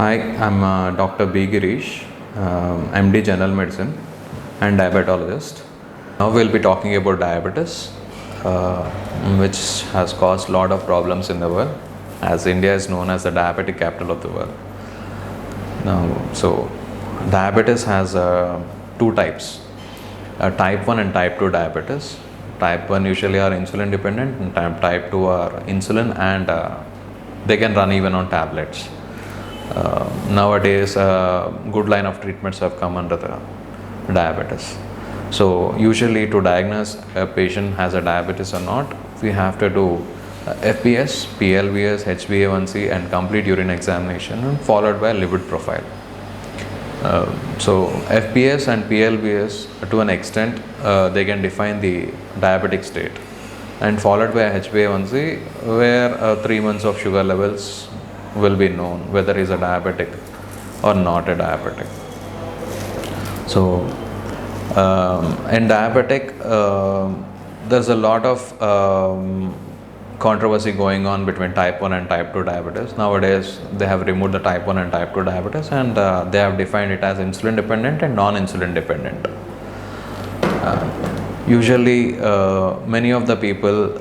Hi, I'm Dr. B. Girish, MD General Medicine and Diabetologist. Now we'll be talking about diabetes, uh, which has caused a lot of problems in the world, as India is known as the diabetic capital of the world. So diabetes has two types, type 1 and type 2 diabetes. Type 1 usually are insulin dependent, and type 2 are insulin and they can run even on tablets. Nowadays, a good line of treatments have come under the diabetes. So usually to diagnose a patient has a diabetes or not, we have to do FBS, PLVS, HbA1c and complete urine examination followed by lipid profile. So FBS and PLVS to an extent they can define the diabetic state, and followed by HbA1c where 3 months of sugar levels will be known whether he is a diabetic or not a diabetic. So in diabetic there's a lot of controversy going on between type 1 and type 2 diabetes. Nowadays they have removed the type 1 and type 2 diabetes, and they have defined it as insulin dependent and non-insulin dependent. Usually many of the people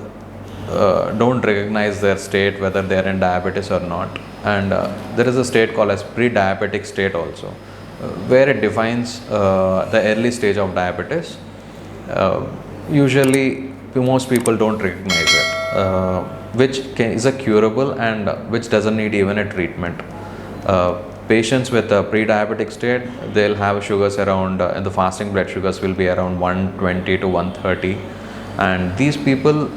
don't recognize their state whether they are in diabetes or not, and there is a state called as pre-diabetic state also, where it defines the early stage of diabetes. Usually most people don't recognize it, which is a curable and which doesn't need even a treatment. Patients with a pre-diabetic state, they'll have sugars around the fasting blood sugars will be around 120 to 130, and these people,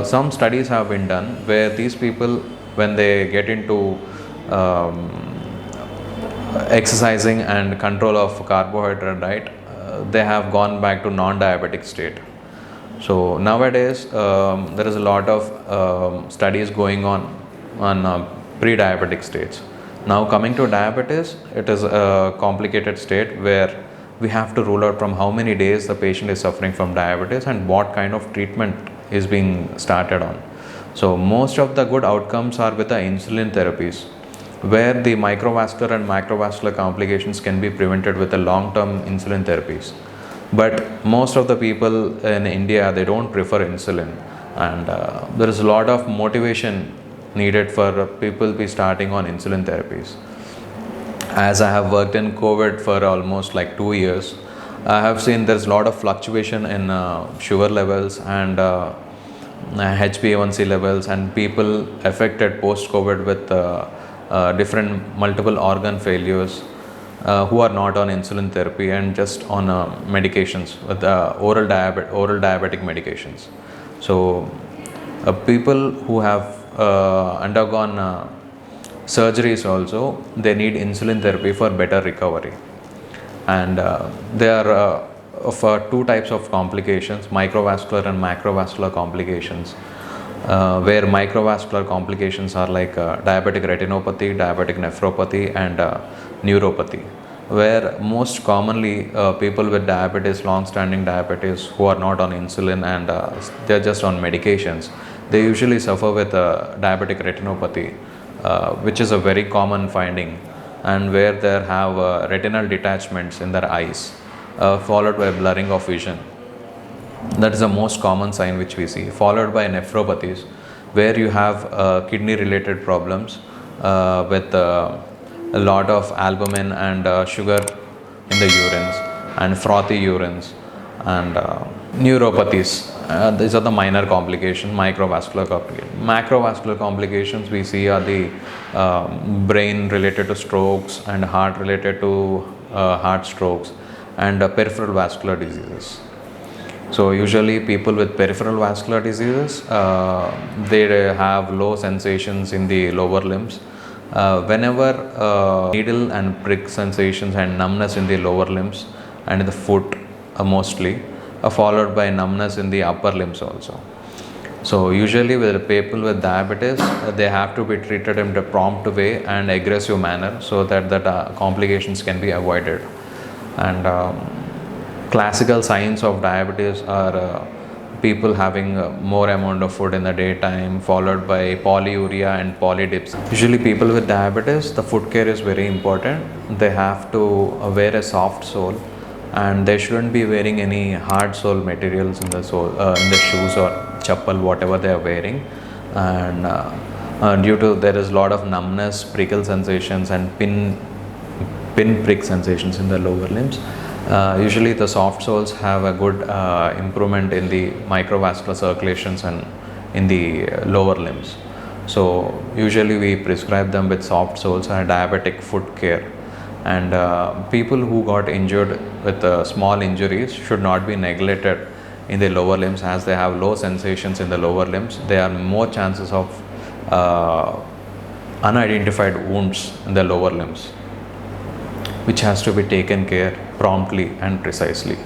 some studies have been done where these people, when they get into exercising and control of carbohydrate diet, they have gone back to non-diabetic state. So nowadays there is a lot of studies going on pre-diabetic states. Now coming to diabetes, it is a complicated state where we have to rule out from how many days the patient is suffering from diabetes and what kind of treatment is being started on. So most of the good outcomes are with the insulin therapies, where the microvascular and macrovascular complications can be prevented with the long-term insulin therapies. But most of the people in India, they don't prefer insulin, and there is a lot of motivation needed for people to be starting on insulin therapies. As I have worked in COVID for almost like 2 years, I have seen there's a lot of fluctuation in sugar levels and HbA1c levels, and people affected post-COVID with different multiple organ failures who are not on insulin therapy and just on medications with oral diabetic medications. So people who have undergone surgeries also, they need insulin therapy for better recovery. And there are of two types of complications, microvascular and macrovascular complications, where microvascular complications are like diabetic retinopathy, diabetic nephropathy and neuropathy, where most commonly people with diabetes, long-standing diabetes who are not on insulin and they are just on medications, they usually suffer with diabetic retinopathy, which is a very common finding, and where they have retinal detachments in their eyes, followed by blurring of vision. That is the most common sign which we see, followed by nephropathies, where you have kidney related problems with a lot of albumin and sugar in the urines and frothy urines, and neuropathies. These are the minor complications, microvascular complications. Macrovascular complications we see are the brain related to strokes and heart related to heart strokes and peripheral vascular diseases. So usually people with peripheral vascular diseases, they have low sensations in the lower limbs. Whenever needle and prick sensations and numbness in the lower limbs and in the foot mostly, followed by numbness in the upper limbs also. So usually with people with diabetes, they have to be treated in a prompt way and aggressive manner so that complications can be avoided. And classical signs of diabetes are people having more amount of food in the daytime, followed by polyuria and polydips. Usually people with diabetes, the foot care is very important. They have to wear a soft sole, and they shouldn't be wearing any hard sole materials in the sole, in the shoes or chappal, whatever they are wearing. And due to there is a lot of numbness, prickle sensations, and pin prick sensations in the lower limbs. Usually the soft soles have a good improvement in the microvascular circulations and in the lower limbs. So usually we prescribe them with soft soles and diabetic foot care. And people who got injured with small injuries should not be neglected in the lower limbs, as they have low sensations in the lower limbs. There are more chances of unidentified wounds in the lower limbs, which has to be taken care promptly and precisely.